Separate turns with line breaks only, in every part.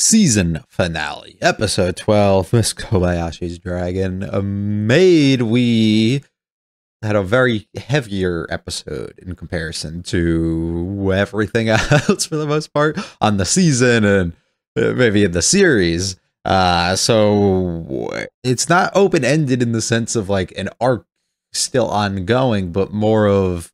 season finale, episode 12, Miss Kobayashi's Dragon. Maid, we had a very heavier episode in comparison to everything else for the most part on the season and maybe in the series. So it's not open-ended in the sense of like an arc still ongoing, but more of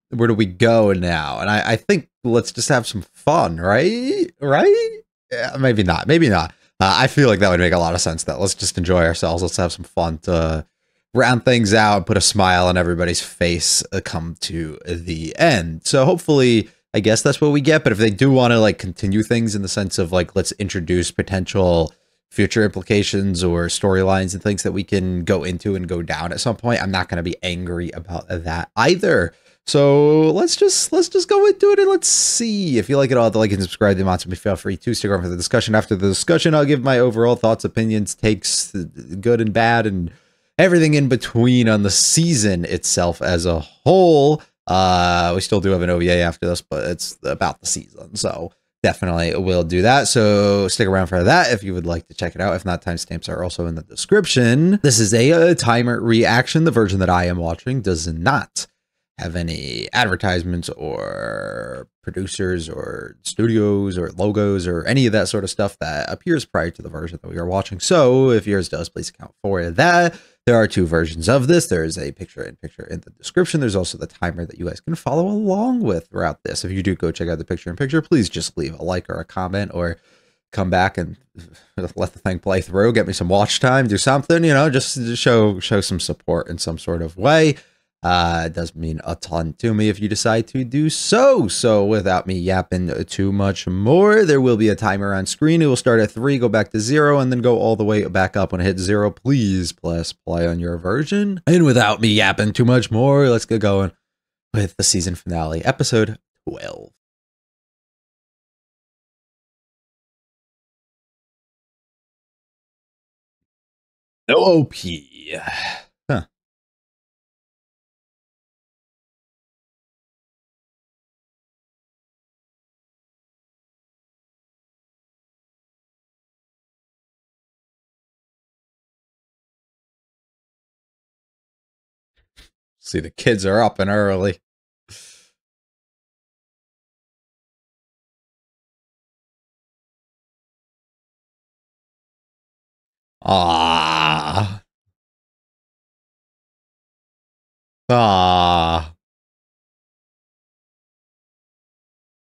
where do we go now? And I think let's just have some fun, right? Right? Yeah, maybe not. Maybe not. I feel like that would make a lot of sense. That let's just enjoy ourselves. Let's have some fun to round things out, put a smile on everybody's face, come to the end. So hopefully, I guess that's what we get. But if they do want to like continue things in the sense of like let's introduce potential future implications or storylines and things that we can go into and go down at some point, I'm not going to be angry about that either. So let's just go into it and let's see. If you like it all, like and subscribe to the Monster, feel free to stick around for the discussion. After the discussion, I'll give my overall thoughts, opinions, takes, good and bad, and everything in between on the season itself as a whole. We still do have an OVA after this, but it's about the season, so definitely will do that. So stick around for that if you would like to check it out. If not, timestamps are also in the description. This is a timer reaction. The version that I am watching does not have any advertisements or producers or studios or logos or any of that sort of stuff that appears prior to the version that we are watching. So if yours does, please account for that. There are two versions of this. There is a picture-in-picture in the description. There's also the timer that you guys can follow along with throughout this. If you do go check out the picture-in-picture, please just leave a like or a comment or come back and let the thing play through. Get me some watch time. Do something, you know, just show some support in some sort of way. It does mean a ton to me if you decide to do so. So without me yapping too much more, there will be a timer on screen. It will start at 3, go back to 0, and then go all the way back up when it hits 0. Please press play on your version. And without me yapping too much more, let's get going with the season finale, episode 12. No OP. Huh. See, the kids are up and early. Ah. Ah.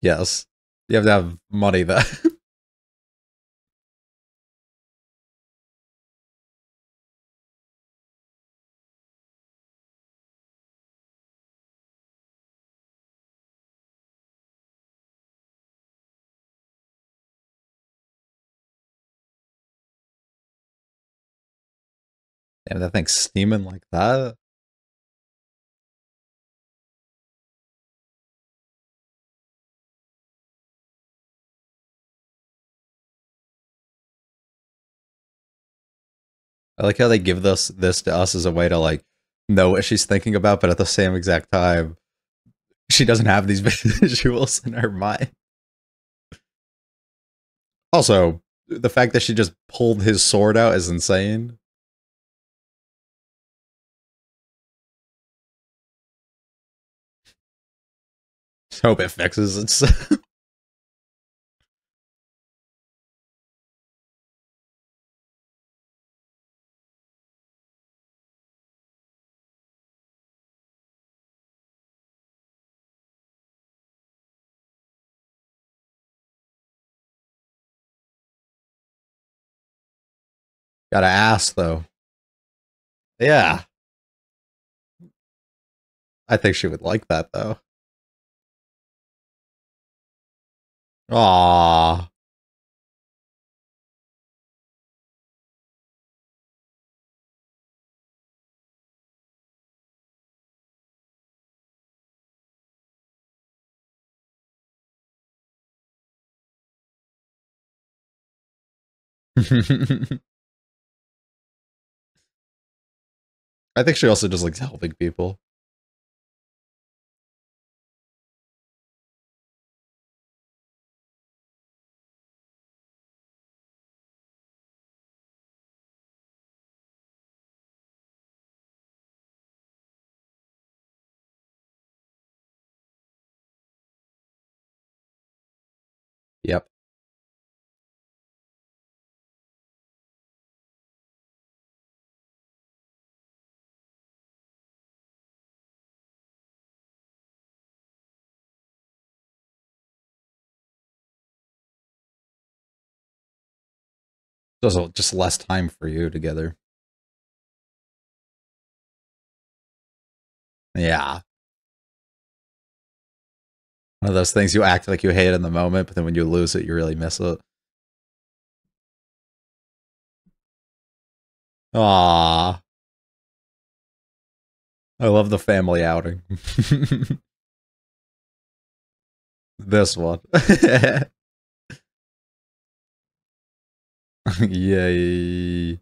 Yes. You have to have money though. Damn, that thing's steaming like that. I like how they give this to us as a way to like know what she's thinking about, but at the same exact time, she doesn't have these visuals in her mind. Also, the fact that she just pulled his sword out is insane. Just hope it fixes itself. Gotta ask though. Yeah, I think she would like that though. Aww. I think she also just likes helping people. Just less time for you together. Yeah. One of those things you act like you hate in the moment, but then when you lose it, you really miss it. Ah, I love the family outing. This one. Yay.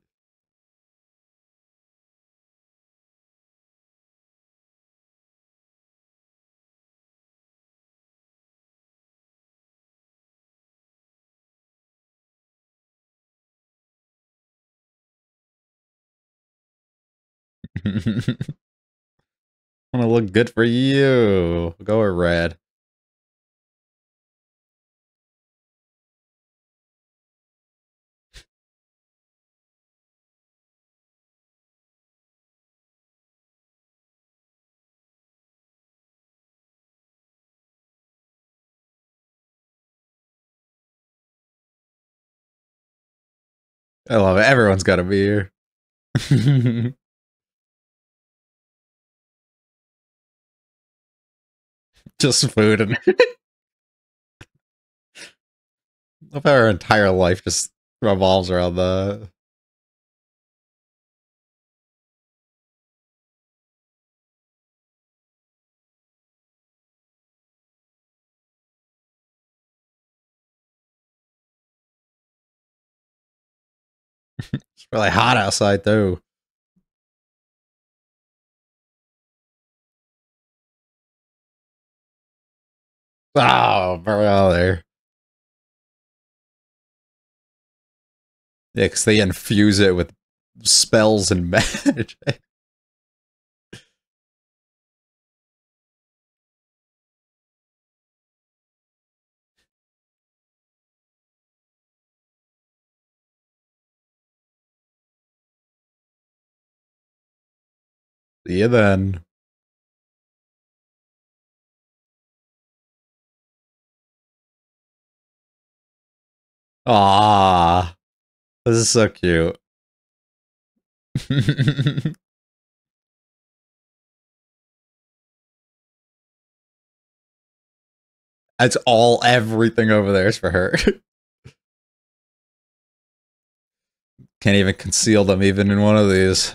Want to look good for you. Go with red. I love it. Everyone's got to be here. Just food and if our entire life just revolves around the it's really hot outside too. Oh, burn out there. Yeah, because they infuse it with spells and magic. See you then. Ah, this is so cute. That's all, everything over there is for her. Can't even conceal them even in one of these.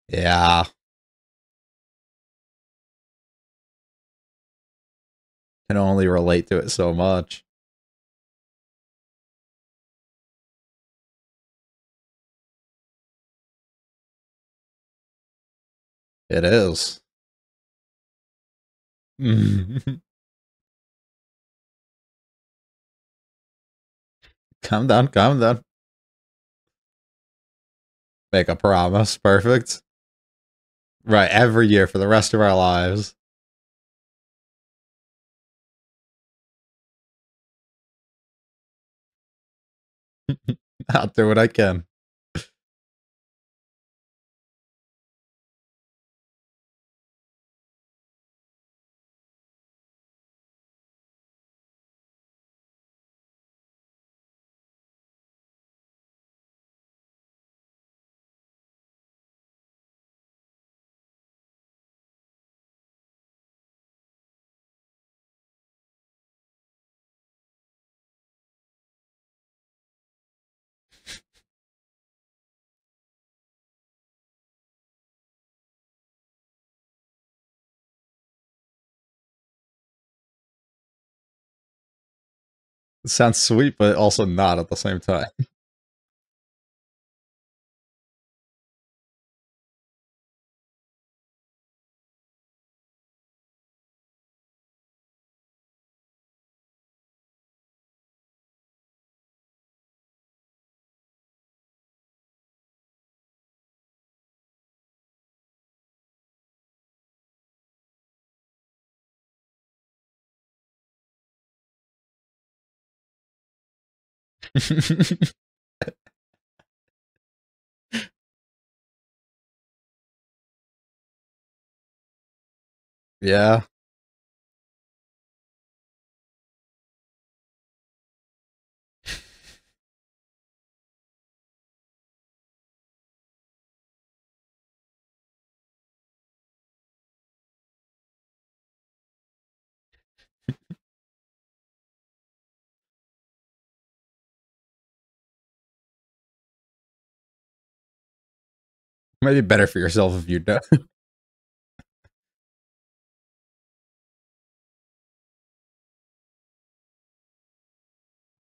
Yeah, can only relate to it so much. It is. Calm down, calm down. Make a promise. Perfect. Right, every year for the rest of our lives. I'll do what I can. It sounds sweet, but also not at the same time. Yeah. Maybe better for yourself if you do.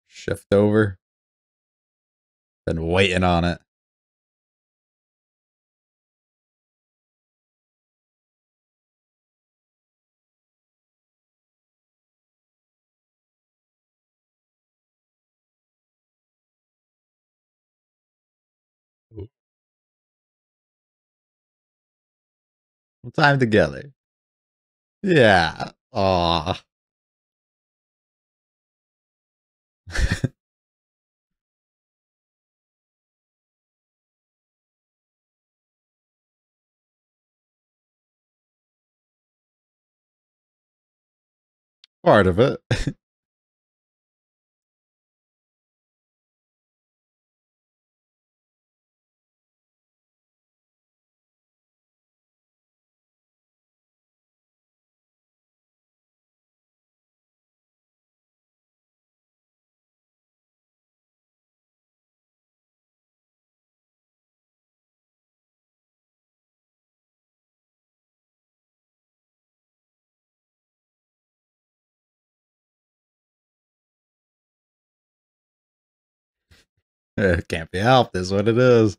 Shift over. Been waiting on it. Time together. Yeah. Aw. Part of it. It can't be helped, is what it is.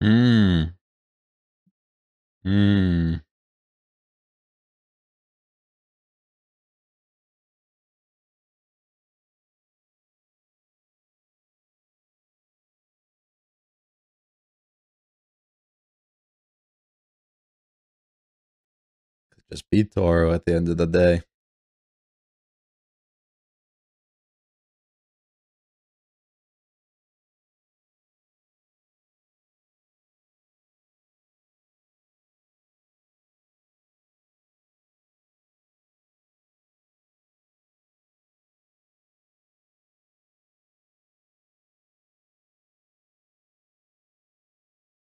Hmm. Hmm. Just beat Toro at the end of the day.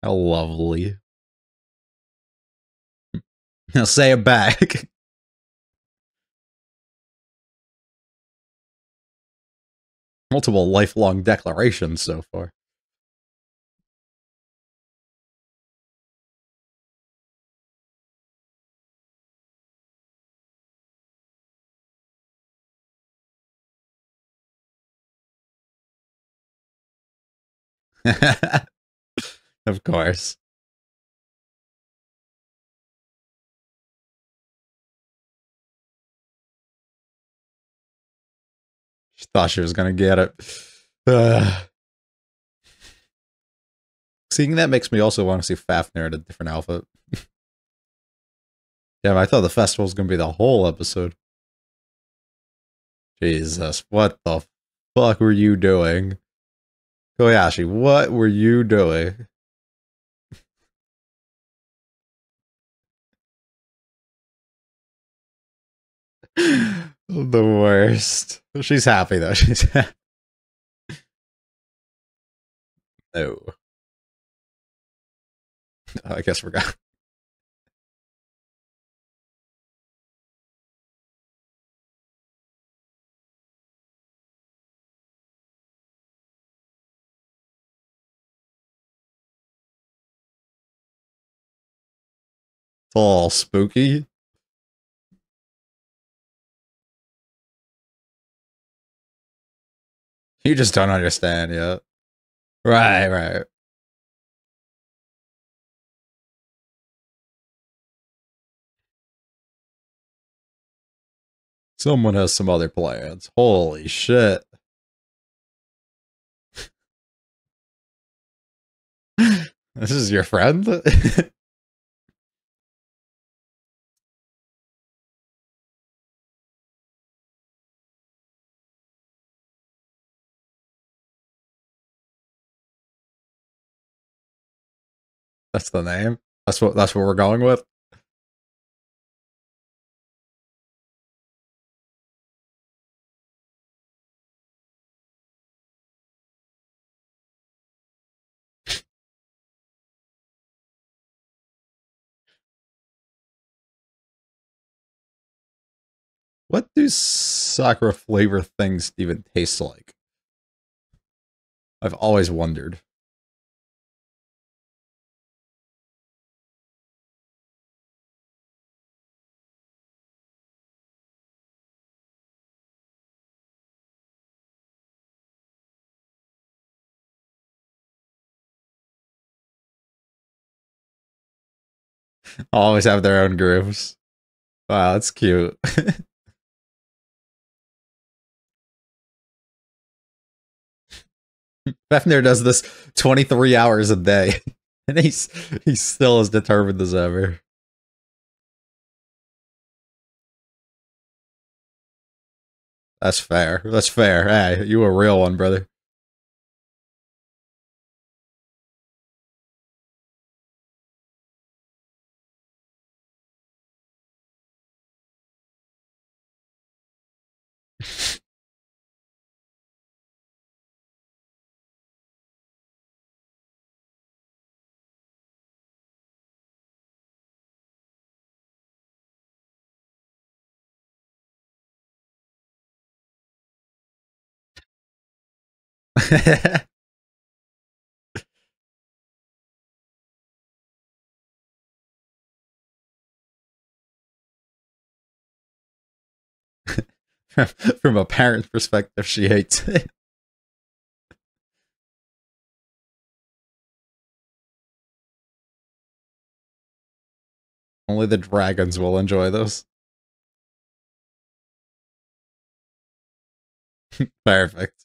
How lovely. Now say it back. Multiple lifelong declarations so far. Of course. She thought she was gonna get it. Seeing that makes me also want to see Fafnir in a different outfit. Damn, I thought the festival was gonna be the whole episode. Jesus, what the fuck were you doing? Kobayashi, what were you doing? The worst. She's happy though. She's happy. No. I guess we're gone. all spooky. You just don't understand yet. Right, right. Someone has some other plans. Holy shit. This is your friend? That's the name? That's what we're going with? What do sakura flavor things even taste like? I've always wondered. Always have their own grooves. Wow, that's cute. Fefnir does this 23 hours a day. And he's still as determined as ever. That's fair. That's fair. Hey, you a real one, brother. From a parent's perspective, she hates it. Only the dragons will enjoy this. Perfect.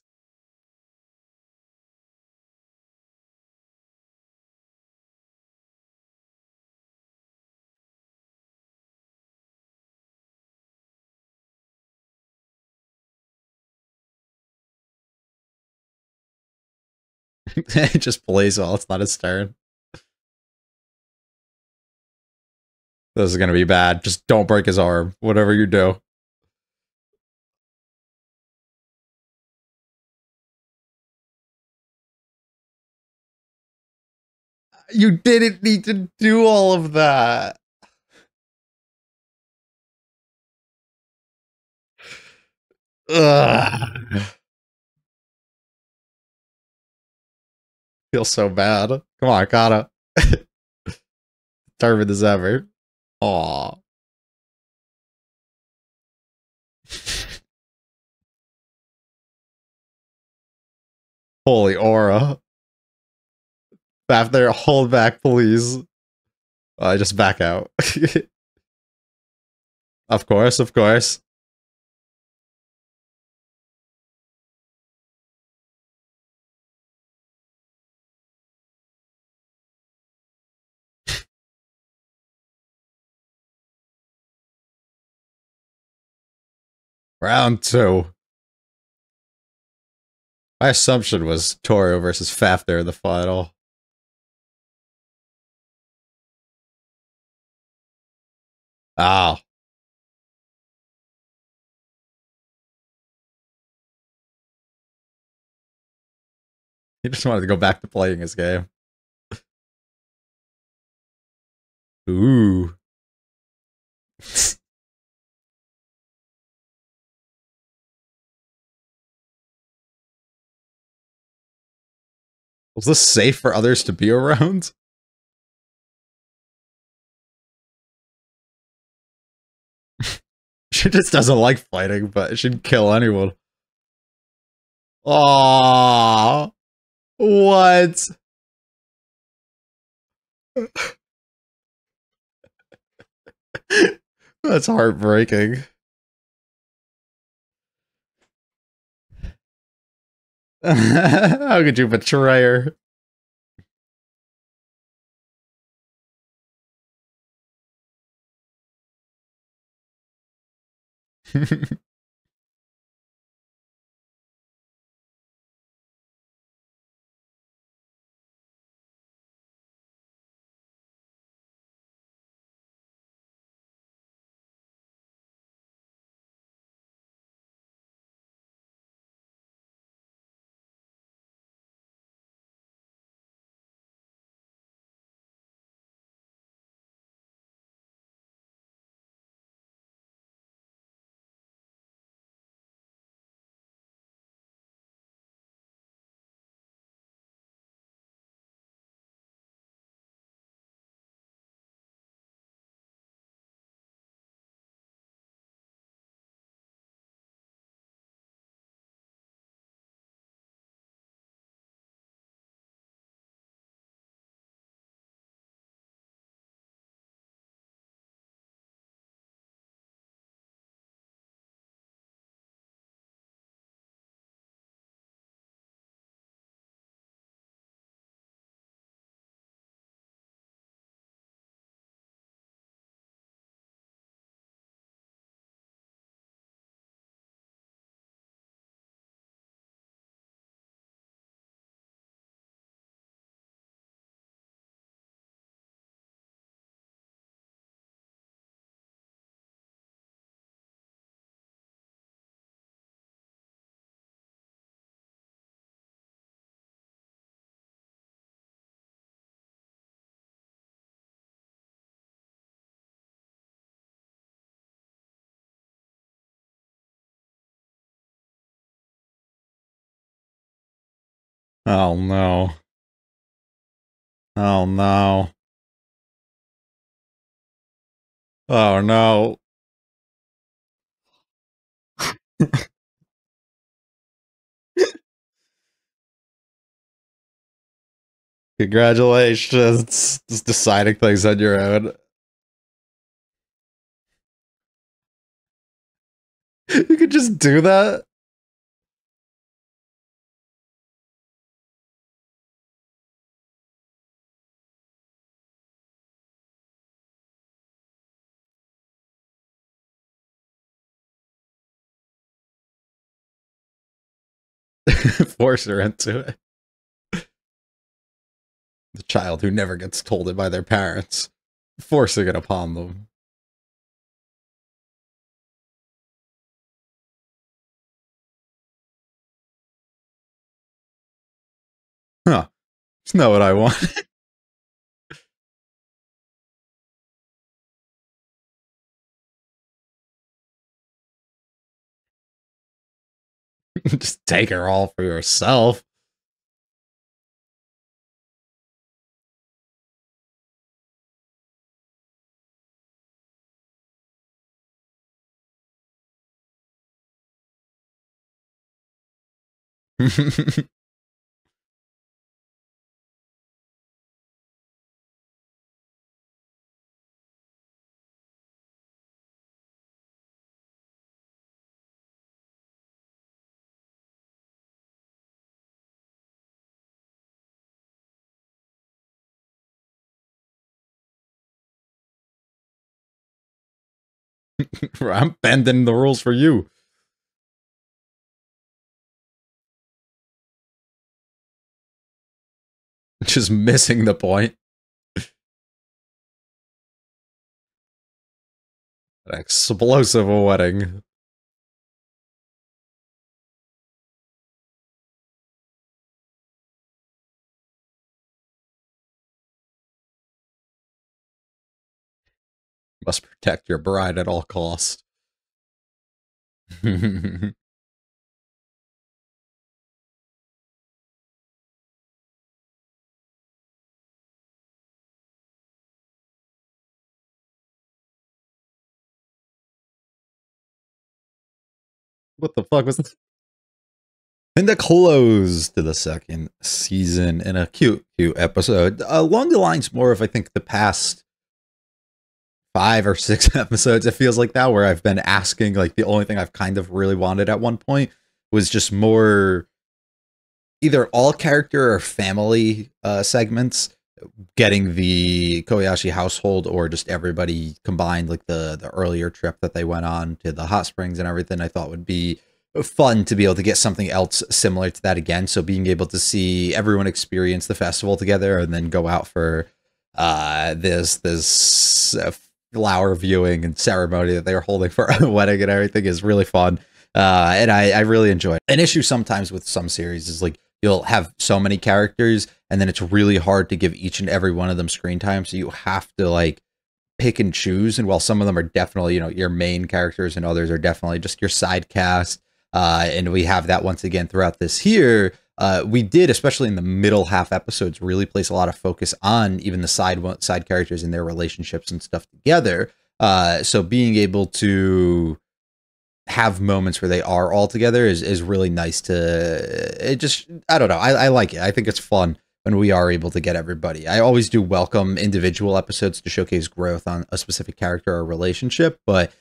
Just plays all. It's not his turn. This is gonna be bad. Just don't break his arm. Whatever you do. You didn't need to do all of that. Ugh. Feel so bad. Come on, Kata. Determined as ever. Aw. Holy aura. Back there, hold back, please. Just back out. Of course, of course. Round two. My assumption was Toro versus Fafnir in the final. Ah. He just wanted to go back to playing his game. Ooh. Was this safe for others to be around? She just doesn't like fighting, but she'd kill anyone. Oh, what? That's heartbreaking. How could you betray her? Oh no. Oh no. Oh no. Congratulations. Just deciding things on your own. You could just do that. Force her into it. The child who never gets told it by their parents, forcing it upon them. Huh. It's not what I want. Just take her all for yourself. I'm bending the rules for you. Just missing the point. An explosive wedding. Must protect your bride at all costs. What the fuck was this? And the close to the second season in a cute episode. Along the lines more of, I think, the past 5 or 6 episodes, it feels like that, where I've been asking, like, the only thing I've kind of really wanted at one point was just more either all character or family segments, getting the Kobayashi household or just everybody combined, like the earlier trip that they went on to the hot springs and everything. I thought would be fun to be able to get something else similar to that again. So being able to see everyone experience the festival together and then go out for this flower viewing and ceremony that they were holding for a wedding and everything is really fun. And I really enjoy it. An issue sometimes with some series is, like, you'll have so many characters and then it's really hard to give each and every one of them screen time. So you have to, like, pick and choose. And while some of them are definitely, you know, your main characters, and others are definitely just your side cast. And we have that once again throughout this here. We did, especially in the middle half episodes, really place a lot of focus on even the side characters and their relationships and stuff together. So being able to have moments where they are all together is really nice to, it just, I don't know. I like it. I think it's fun when we are able to get everybody. I always do welcome individual episodes to showcase growth on a specific character or relationship, but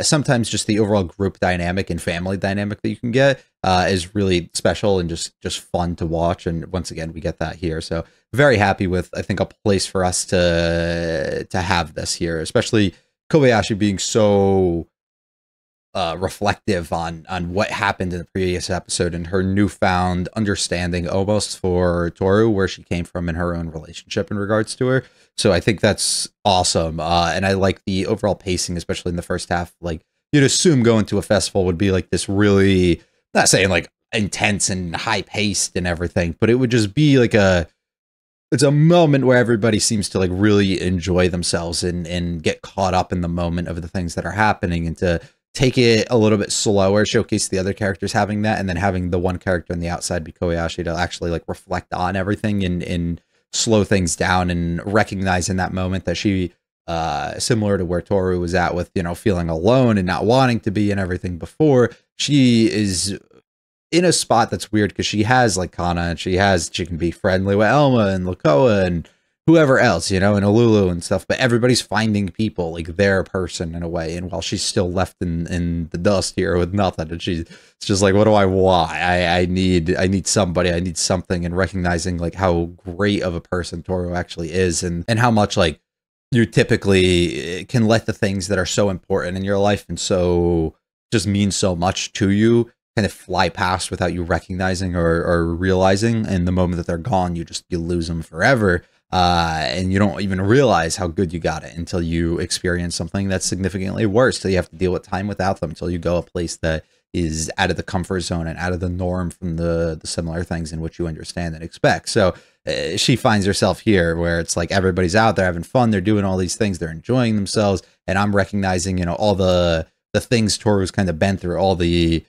sometimes just the overall group dynamic and family dynamic that you can get is really special and just fun to watch. And once again, we get that here. So very happy with, I think, a place for us to have this here, especially Kobayashi being so reflective on what happened in the previous episode and her newfound understanding almost for Toru, where she came from in her own relationship in regards to her. So I think that's awesome. And I like the overall pacing, especially in the first half. Like, you'd assume going to a festival would be like this really, not saying like intense and high paced and everything, but it would just be like it's a moment where everybody seems to, like, really enjoy themselves and get caught up in the moment of the things that are happening, and to take it a little bit slower, showcase the other characters having that, and then having the one character on the outside be Kobayashi to actually, like, reflect on everything and slow things down, and recognize in that moment that she, similar to where Toru was at with, you know, feeling alone and not wanting to be and everything before, she is in a spot that's weird because she has, like, Kana, and she can be friendly with Elma and Lakoa and whoever else, you know, and Alulu and stuff, but everybody's finding people, like, their person in a way. And while she's still left in the dust here with nothing, and it's just like, what do I want? I need somebody, I need something, and recognizing, like, how great of a person Toru actually is, and how much, like, you typically can let the things that are so important in your life and so just mean so much to you kind of fly past without you recognizing or realizing. And the moment that they're gone, you lose them forever. And you don't even realize how good you got it until you experience something that's significantly worse. So you have to deal with time without them until you go a place that is out of the comfort zone and out of the norm from the similar things in which you understand and expect. So she finds herself here where it's like everybody's out there having fun. They're doing all these things. They're enjoying themselves. And I'm recognizing, you know, all the things Toru's kind of been through, all the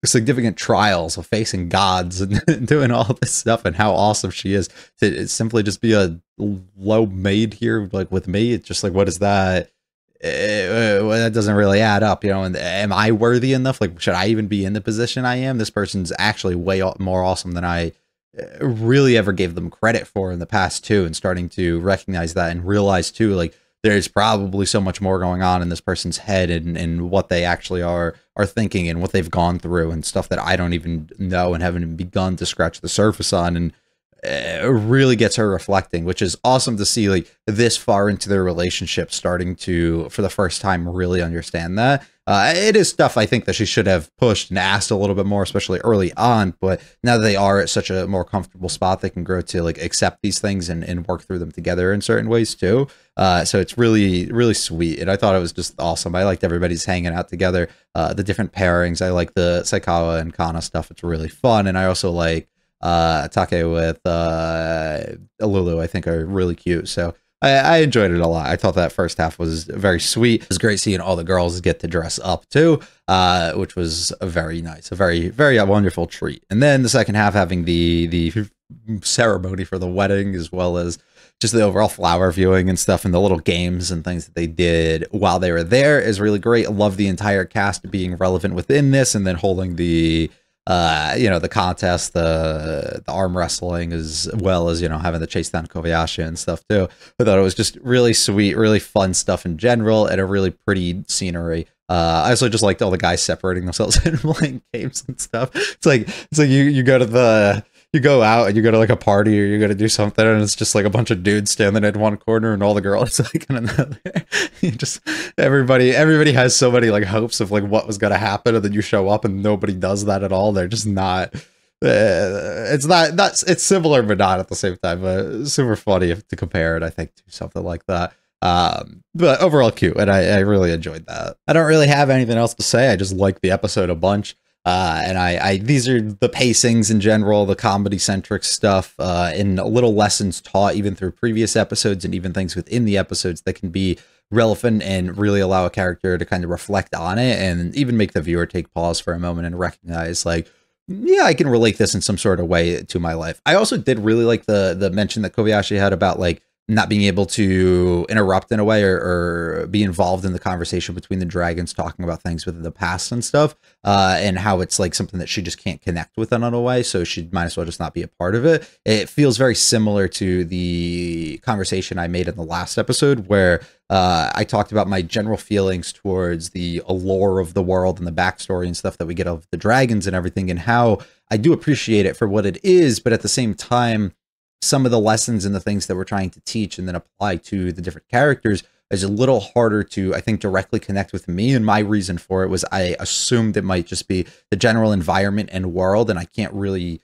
significant trials of facing gods and doing all this stuff, and how awesome she is to simply just be a low maid here, like, with me. It's just like, what is that? That doesn't really add up, you know. And am I worthy enough? Like, should I even be in the position I am? This person's actually way more awesome than I really ever gave them credit for in the past too, and starting to recognize that and realize too, like, there's probably so much more going on in this person's head and what they actually are thinking and what they've gone through and stuff that I don't even know and haven't even begun to scratch the surface on. And it really gets her reflecting, which is awesome to see, like, this far into their relationship starting to, for the first time, really understand that. It is stuff I think that she should have pushed and asked a little bit more, especially early on. But now that they are at such a more comfortable spot, they can grow to, like, accept these things and work through them together in certain ways too. So it's really, really sweet. And I thought it was just awesome. I liked everybody's hanging out together, the different pairings. I like the Saikawa and Kana stuff. It's really fun. And I also like Take with Alulu, I think, are really cute. So I enjoyed it a lot. I thought that first half was very sweet. It was great seeing all the girls get to dress up too, which was very nice, a very, very wonderful treat. And then the second half having the ceremony for the wedding, as well as just the overall flower viewing and stuff, and the little games and things that they did while they were there is really great. I love the entire cast being relevant within this, and then holding the the contest, the arm wrestling, as well as, having to chase down Kobayashi and stuff too. I thought it was just really sweet, really fun stuff in general, and a really pretty scenery. I also just liked all the guys separating themselves and playing games and stuff. It's like you go to you go out and you go to like a party, or you go to do something, and it's just like a bunch of dudes standing in one corner and all the girls like in another. You just everybody has so many like hopes of like what was gonna happen, and then you show up and nobody does that at all. They're just not. It's similar but not at the same time. Super funny to compare it, I think, to something like that. But overall cute, and I really enjoyed that. I don't really have anything else to say. I just like the episode a bunch. And these are the pacings in general, the comedy centric stuff, and little lessons taught even through previous episodes, and even things within the episodes that can be relevant and really allow a character to kind of reflect on it, and even make the viewer take pause for a moment and recognize, like, yeah, I can relate this in some sort of way to my life. I also did really like the mention that Kobayashi had about like not being able to interrupt in a way, or be involved in the conversation between the dragons, talking about things within the past and stuff, and how it's like something that she just can't connect with in a way, so she might as well just not be a part of it. It feels very similar to the conversation I made in the last episode, where I talked about my general feelings towards the allure of the world and the backstory and stuff that we get of the dragons and everything, and how I do appreciate it for what it is, but at the same time, some of the lessons and the things that we're trying to teach and then apply to the different characters is a little harder to, I think, directly connect with me. And my reason for it was I assumed it might just be the general environment and world, and I can't really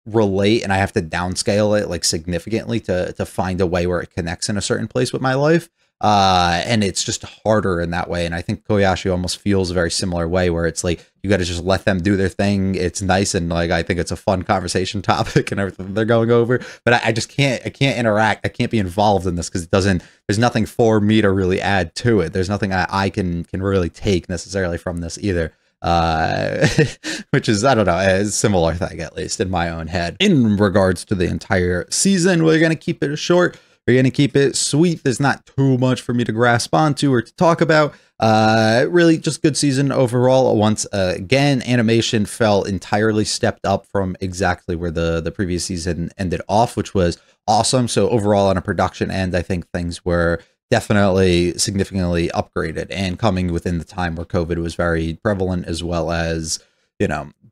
relate, and I have to downscale it like significantly to find a way where it connects in a certain place with my life. And it's just harder in that way. And I think Kobayashi almost feels a very similar way, where it's like, you got to just let them do their thing. It's nice. And like, I think it's a fun conversation topic and everything they're going over, but I just can't interact. I can't be involved in this, because there's nothing for me to really add to it. There's nothing I can really take necessarily from this either. Which is, I don't know, a similar thing, at least in my own head. In regards to the entire season, we're going to keep it short. We're going to keep it sweet. There's not too much for me to grasp onto or to talk about. Really just good season overall. Once again, animation felt entirely stepped up from exactly where the previous season ended off, which was awesome. So overall, on a production end, I think things were definitely significantly upgraded, and coming within the time where COVID was very prevalent, as well as,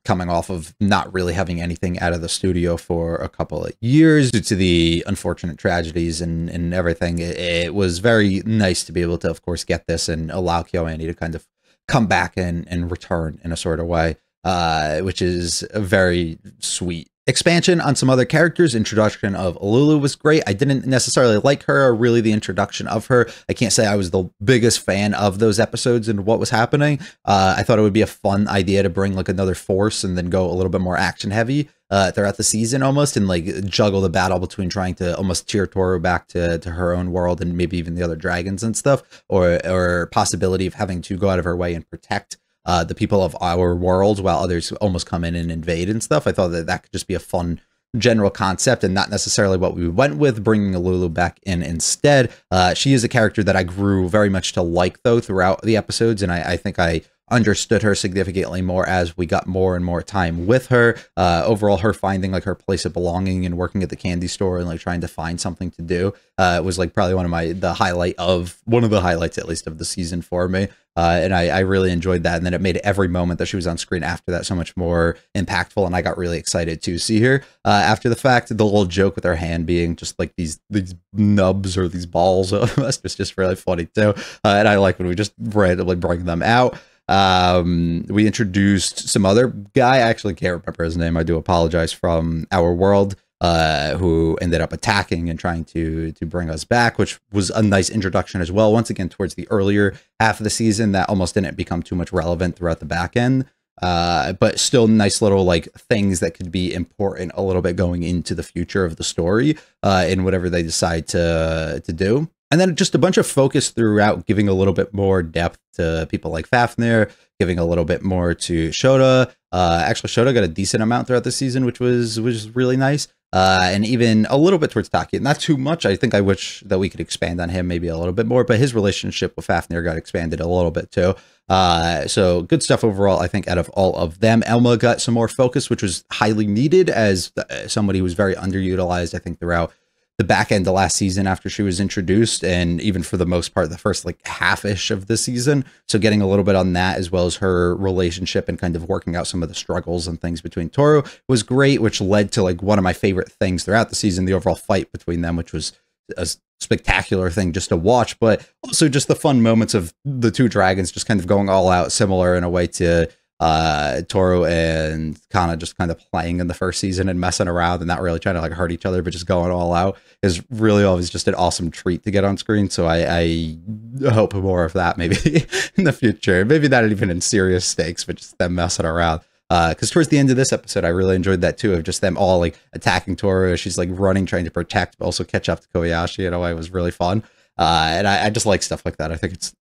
coming off of not really having anything out of the studio for a couple of years due to the unfortunate tragedies and everything. It was very nice to be able to, of course, get this and allow KyoAni to kind of come back and return in a sort of way, which is very sweet. Expansion on some other characters. Introduction of Lulu was great. I didn't necessarily like her, or really the introduction of her. I can't say I was the biggest fan of those episodes and what was happening. I thought it would be a fun idea to bring like another force and then go a little bit more action heavy throughout the season almost, and like juggle the battle between trying to almost cheer Toru back to her own world, and maybe even the other dragons and stuff, or possibility of having to go out of her way and protect the people of our world while others almost come in and invade and stuff. I thought that could just be a fun general concept, and not necessarily what we went with, bringing Lulu back in instead. She is a character that I grew very much to like, though, throughout the episodes, and I think I understood her significantly more as we got more and more time with her. Overall, her finding like her place of belonging and working at the candy store and like trying to find something to do was like probably one of the highlights at least of the season for me. And I really enjoyed that. And then it made every moment that she was on screen after that so much more impactful. And I got really excited to see her after the fact. The little joke with her hand being just like these nubs or these balls was just really funny too. And I like when we just randomly bring them out. We introduced some other guy. I actually can't remember his name. I do apologize, from our world, who ended up attacking and trying to bring us back, which was a nice introduction as well. Once again, towards the earlier half of the season, that almost didn't become too much relevant throughout the back end. But still nice little like things that could be important a little bit going into the future of the story, in whatever they decide to do. And then just a bunch of focus throughout, giving a little bit more depth to people like Fafnir, giving a little bit more to Shota. Actually, Shota got a decent amount throughout the season, which was really nice. and even a little bit towards Taki. Not too much. I think I wish that we could expand on him maybe a little bit more, but his relationship with Fafnir got expanded a little bit too. So good stuff overall, I think, out of all of them. Elma got some more focus, which was highly needed as somebody who was very underutilized, I think, throughout the back end of last season after she was introduced, and even for the most part, the first like half-ish of the season. So getting a little bit on that, as well as her relationship and kind of working out some of the struggles and things between Toru was great, which led to like one of my favorite things throughout the season, the overall fight between them, which was a spectacular thing just to watch, but also just the fun moments of the two dragons just kind of going all out, similar in a way to Toru and Kana just kind of playing in the first season and messing around and not really trying to like hurt each other, but just going all out is really always just an awesome treat to get on screen. So I hope more of that maybe in the future, maybe not even in serious stakes, but just them messing around. Because towards the end of this episode, I really enjoyed that too, of just them all like attacking Toru as she's like running, trying to protect, but also catch up to Kobayashi in a way. It was really fun. And I just like stuff like that. I think it's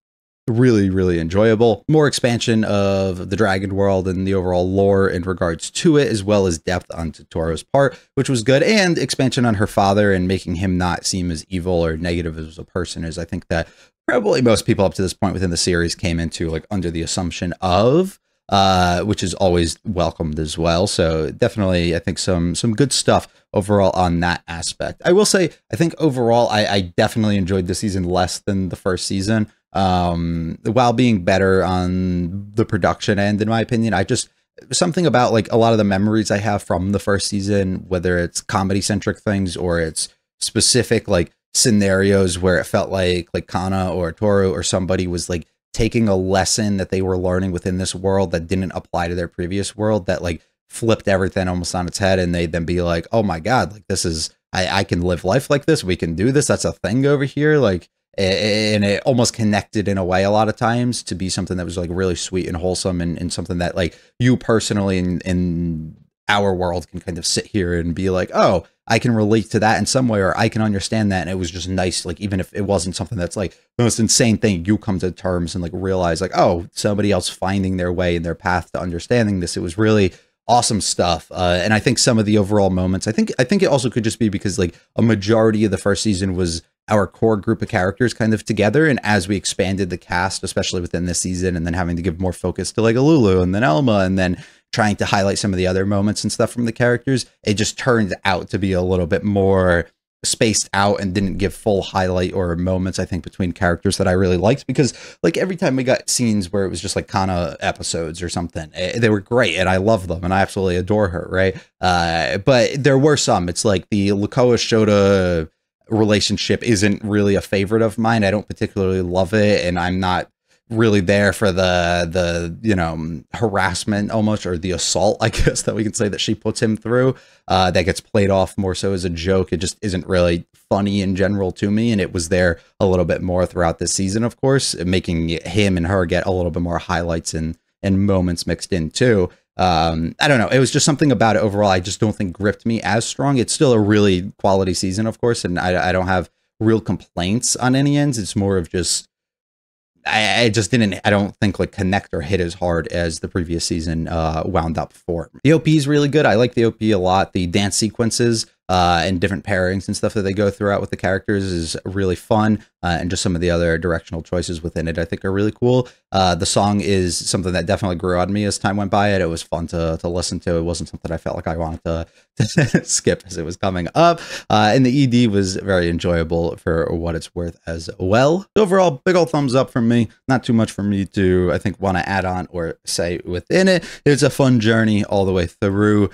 really, really enjoyable. More expansion of the dragon world and the overall lore in regards to it, as well as depth onto Toru's part, which was good, and expansion on her father and making him not seem as evil or negative as a person, as I think that probably most people up to this point within the series came into like under the assumption of, which is always welcomed as well. So definitely, I think some good stuff overall on that aspect. I will say, I think overall, I definitely enjoyed the season less than the first season. While being better on the production end, in my opinion, I just, something about like a lot of the memories I have from the first season, whether it's comedy centric things or it's specific like scenarios where it felt like Kana or Toru or somebody was like taking a lesson that they were learning within this world that didn't apply to their previous world, that like flipped everything almost on its head, and they'd then be like, oh my God, like this is, I can live life like this. We can do this. That's a thing over here. Like, and it almost connected in a way a lot of times to be something that was like really sweet and wholesome, and something that like you personally in our world can kind of sit here and be like, oh, I can relate to that in some way, or I can understand that. And it was just nice. Like, even if it wasn't something that's like the most insane thing, you come to terms and like realize like, oh, somebody else finding their way and their path to understanding this. It was really awesome stuff. And I think some of the overall moments, I think it also could just be because like a majority of the first season was our core group of characters kind of together. And as we expanded the cast, especially within this season, and then having to give more focus to like Lulu and then Elma, and then trying to highlight some of the other moments and stuff from the characters, it just turned out to be a little bit more spaced out and didn't give full highlight or moments, I think, between characters that I really liked. Because like every time we got scenes where it was just like Kana episodes or something, they were great and I love them and I absolutely adore her, right? But there were some, it's like the Lukoa Shota relationship isn't really a favorite of mine. I don't particularly love it, and I'm not really there for the you know, harassment almost, or the assault, I guess, that we can say that she puts him through, that gets played off more so as a joke. It just isn't really funny in general to me, and it was there a little bit more throughout this season, of course, making him and her get a little bit more highlights and moments mixed in too. I don't know, it was just something about it overall I just don't think gripped me as strong. It's still a really quality season, of course, and I don't have real complaints on any ends. It's more of just I just didn't, I don't think like connect or hit as hard as the previous season wound up for. The OP is really good. I like the OP a lot. The dance sequences and different pairings and stuff that they go throughout with the characters is really fun. And just some of the other directional choices within it, I think, are really cool. The song is something that definitely grew on me as time went by. It was fun to listen to. It wasn't something I felt like I wanted to skip as it was coming up. And the ED was very enjoyable for what it's worth as well. Overall, big old thumbs up from me. Not too much for me to, I think, want to add on or say within it. It's a fun journey all the way through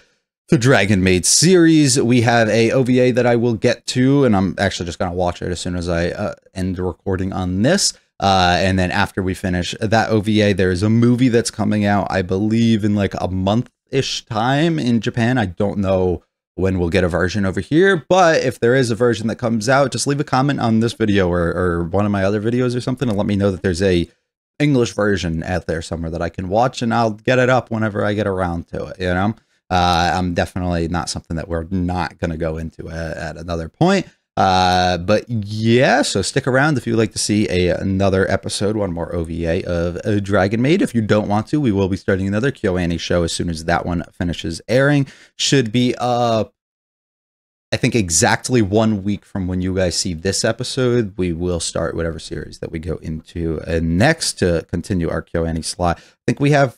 the Dragon Maid series. We have a OVA that I will get to, and I'm actually just going to watch it as soon as I end the recording on this. And then after we finish that OVA, there's a movie that's coming out, I believe, in like a month-ish time in Japan. I don't know when we'll get a version over here, but if there is a version that comes out, just leave a comment on this video or one of my other videos or something, and let me know that there's a English version out there somewhere that I can watch, and I'll get it up whenever I get around to it, you know? I'm definitely not something that we're not going to go into at another point. But yeah, so stick around if you'd like to see another episode, one more OVA of Dragon Maid. If you don't want to, we will be starting another KyoAni show as soon as that one finishes airing. Should be up I think exactly 1 week from when you guys see this episode, we will start whatever series that we go into next to continue our KyoAni slot. I think we have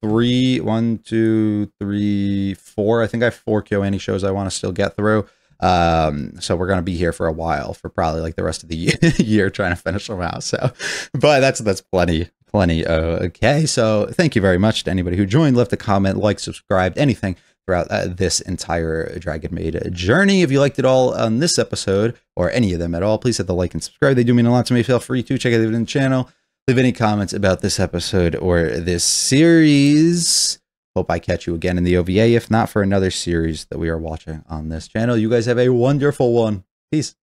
3, 1, 2, 3, 4. I think I have 4 KyoAni shows I want to still get through. So we're going to be here for a while, for probably like the rest of the year trying to finish them out. So, but that's plenty. Okay. So thank you very much to anybody who joined, left a comment, like, subscribed, anything throughout this entire Dragon Maid journey. If you liked it all on this episode or any of them at all, please hit the like and subscribe. They do mean a lot to me. Feel free to check out the channel. Leave any comments about this episode or this series. Hope I catch you again in the OVA, if not for another series that we are watching on this channel. You guys have a wonderful one. Peace.